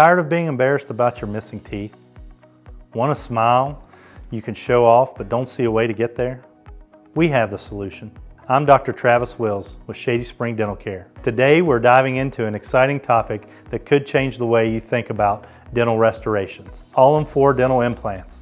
Tired of being embarrassed about your missing teeth? Want a smile you can show off but don't see a way to get there? We have the solution. I'm Dr. Travis Wills with Shady Spring Dental Care. Today we're diving into an exciting topic that could change the way you think about dental restorations. All-On-4 dental implants.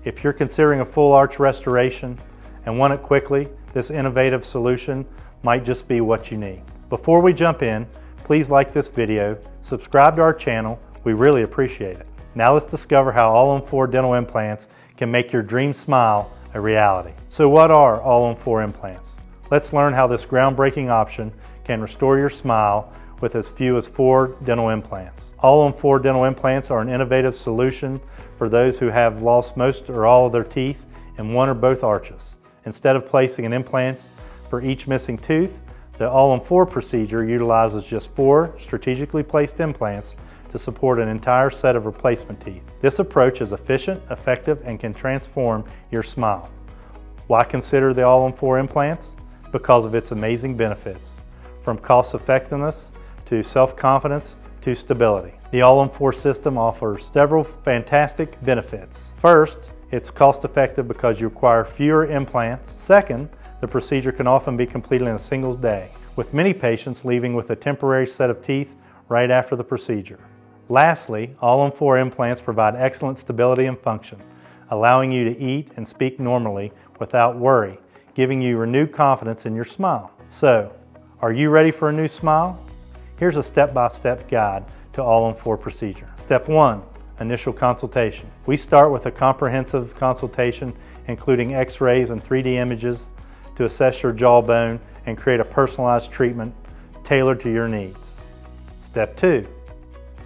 If you're considering a full arch restoration and want it quickly, this innovative solution might just be what you need. Before we jump in, please like this video, subscribe to our channel, we really appreciate it. Now let's discover how All-On-4 dental implants can make your dream smile a reality. So what are All-On-4 implants? Let's learn how this groundbreaking option can restore your smile with as few as 4 dental implants. All-On-4 dental implants are an innovative solution for those who have lost most or all of their teeth in one or both arches. Instead of placing an implant for each missing tooth, the All-On-4 procedure utilizes just 4 strategically placed implants to support an entire set of replacement teeth. This approach is efficient, effective, and can transform your smile. Why consider the All-On-4 implants? Because of its amazing benefits, from cost effectiveness to self-confidence to stability. The All-On-4 system offers several fantastic benefits. First, it's cost effective because you require fewer implants. Second, the procedure can often be completed in a single day, with many patients leaving with a temporary set of teeth right after the procedure. Lastly, All-On-4 implants provide excellent stability and function, allowing you to eat and speak normally without worry, giving you renewed confidence in your smile. So, are you ready for a new smile? Here's a step-by-step guide to All-On-4 procedure. Step 1, initial consultation. We start with a comprehensive consultation including x-rays and 3D images to assess your jawbone and create a personalized treatment tailored to your needs. Step 2,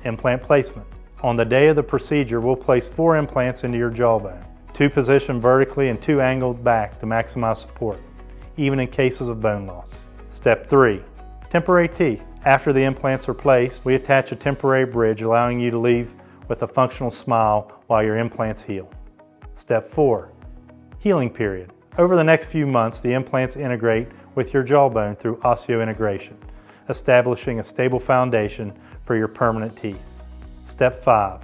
implant placement. On the day of the procedure, we'll place 4 implants into your jawbone, 2 positioned vertically and 2 angled back to maximize support, even in cases of bone loss. Step 3, temporary teeth. After the implants are placed, we attach a temporary bridge, allowing you to leave with a functional smile while your implants heal. Step 4, healing period. Over the next few months, the implants integrate with your jawbone through osseointegration, establishing a stable foundation for your permanent teeth. Step 5,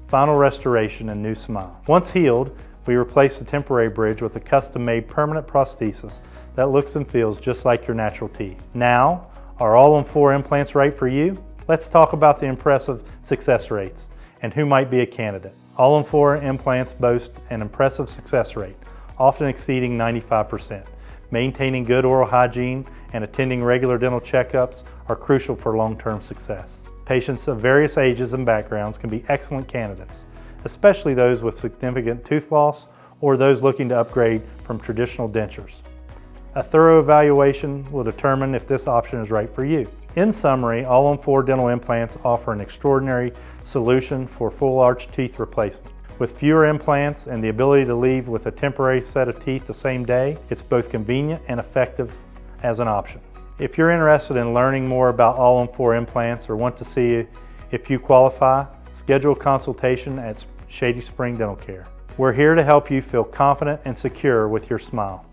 final restoration and new smile. Once healed, we replace the temporary bridge with a custom-made permanent prosthesis that looks and feels just like your natural teeth. Now, are All-On-4 implants right for you? Let's talk about the impressive success rates and who might be a candidate. All-On-4 implants boast an impressive success rate, often exceeding 95%. Maintaining good oral hygiene and attending regular dental checkups are crucial for long-term success. Patients of various ages and backgrounds can be excellent candidates, especially those with significant tooth loss or those looking to upgrade from traditional dentures. A thorough evaluation will determine if this option is right for you. In summary, All-On-4 dental implants offer an extraordinary solution for full arch teeth replacement. With fewer implants and the ability to leave with a temporary set of teeth the same day, it's both convenient and effective as an option. If you're interested in learning more about All-On-4 implants or want to see if you qualify, schedule a consultation at Shady Spring Dental Care. We're here to help you feel confident and secure with your smile.